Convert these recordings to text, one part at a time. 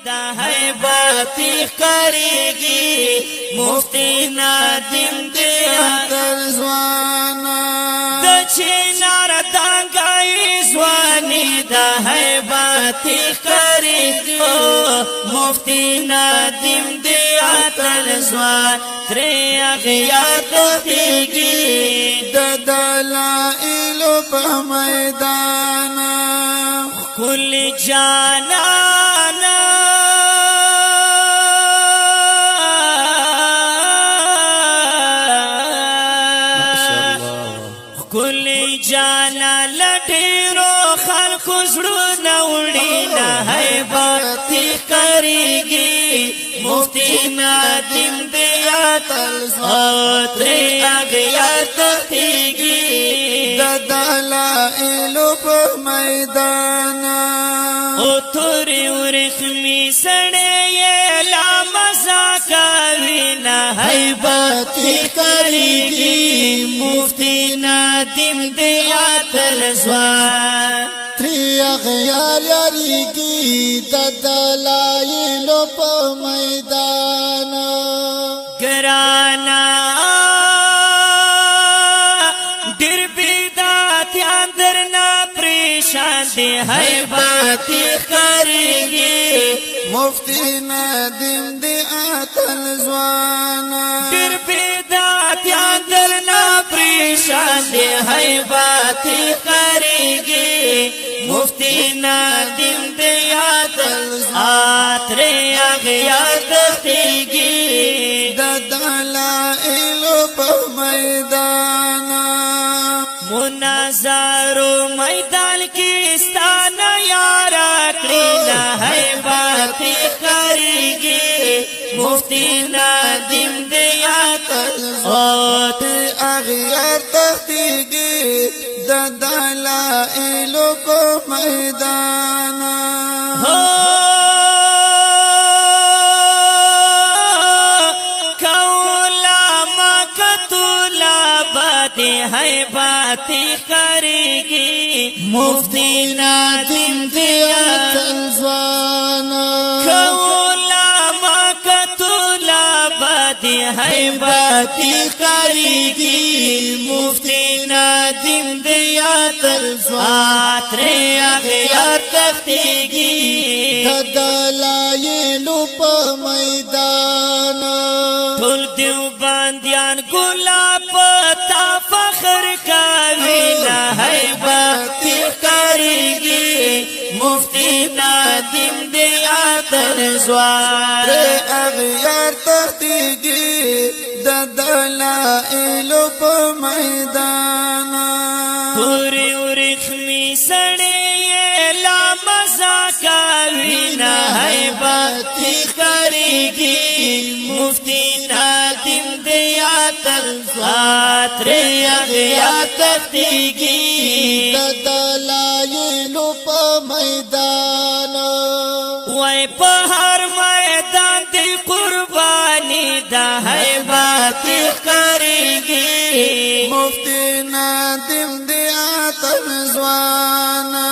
دا حیباتی کریگی مفتی نادم دیا زوانا دچی ناردانگای زوانی دا حیباتی کریگی مفتی نادم دیا تلزوان تری اغیار تختیگی دلائل په میدانا کل جانانا کل جانا لډیرو خلکو زړونه وړي نه حیباتی کریږي مفتی نادم دیا تلزوان تری اغیار تختیگی دلائل په میدانا او توری ورخمی سڑے لا مزا کوي نه حیباتی کریږي مفتی نادم دیا تلزوان تری اغیار یاریگی دلائل په میدانا گرانا ډیر بدعتیان درنا پریشان دي حیباتی کریږي مفتی نادم دی اتل زوانا ډیر بدعتیان درنا پریشان دي حیباتی کریږي مفتی نادم دی اتل اترې اغیار تختیږي دلائل په میدانا مناظرو میدان کی ستانا یارا کلینا حیباتی کریگی مفتی نادم دیا تلزوان اغیار تختیگی دلائل په میدانا حیباتی کریگی مفتی نادم دیا تلزوانا کولا مکتولا بدی حیباتی کریگی مفتی نادم دیا تلزوان تری اغیار تختیگی دلائل په میدانا ټول دیو باندیان ګلاب تا فخر کوي نه حیباتی کریږي مفتی نادم دیا تلزوان اغیار تختیگی دلائل په میدانا پوری ورخمی سړی لا مزا کوي نه حیباتی کریږي مفتی نادم دیا تلزوان تری اغیار تختیگی دلائل په میدانا وای په هر میدان دی قربانی دا حیباتی کریږي مفتی نادم دیا تلزوانا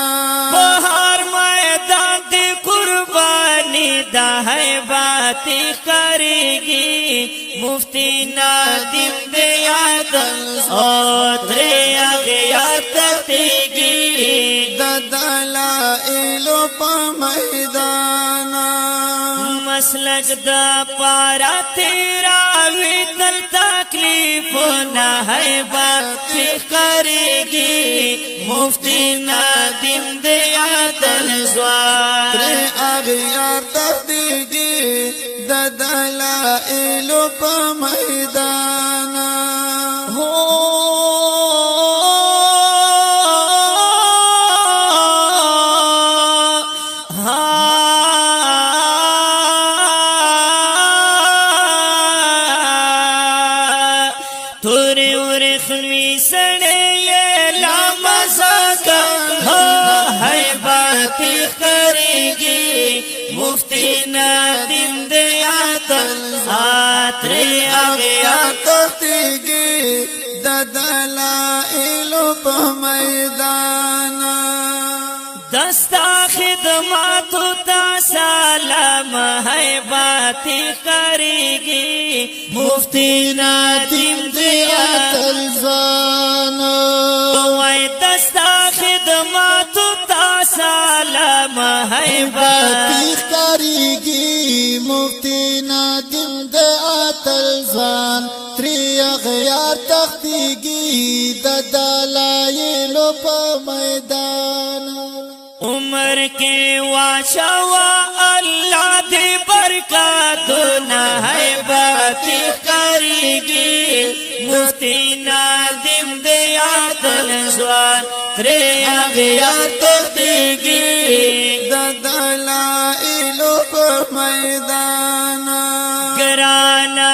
په هر میدان دی قربانی دا حیباتی کریږي مفتی نادم دیا تلزوان تری اغیار تختیگی دلائل په میدانا مسلک دا پارا تیرا وی تل تکلیف نہ حیباتی کریگی مفتی نادم دیا تلزوان اغیار تختیگی دلائل په میدانا توری ورخمی سڑے لا مزا کا حیباتی کریگی مفتی نادم دیا تلزوان تری اغیار تختیگی دلائل په میدانا دستا خدماتو تا سلام ہے باتی کریگی مفتی نادم دیا تلزان وای دستا خدماتو تا سلام ہے باتی کریگی مفتی نادم دیا تلزان تری اغیار تختیگی دلائلو پا میدان عمر کے واشوا اللہ دی برکاتو نہائی باتی کریگی مفتی نادم دیا تلزوان تری اغیار تختیگی دلائلو پا میدان گرانا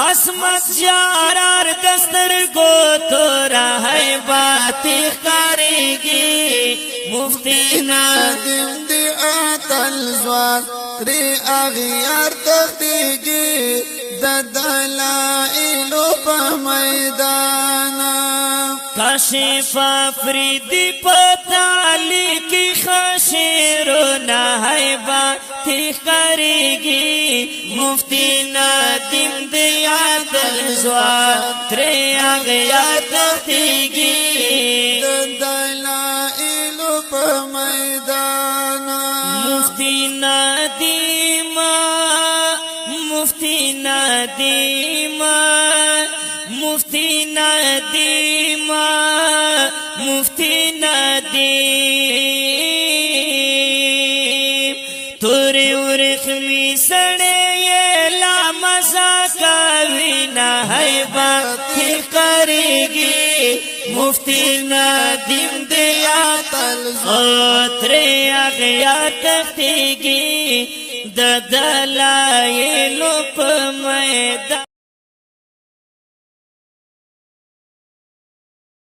عصمت جارار دستر کو تو رہے باتی کریگی مفتی نادم دی آتلزوان تری اغیار تختیگی دلائلو پا میدان کاشف افریدی پتالی کی خشیرو نہائی باتی کریگی مفتی نادم دیا دلزوان تری آگیا تختیگی دلائلو پا میدان مفتی نادم مفتی نادم مفتی نادم مفتی نادم توری ورخمی سڑے یہ لا مزا کبھی نہ باتی کریگی مفتی نادم دیا تری آگیا تختیگی دلائلو پا میدان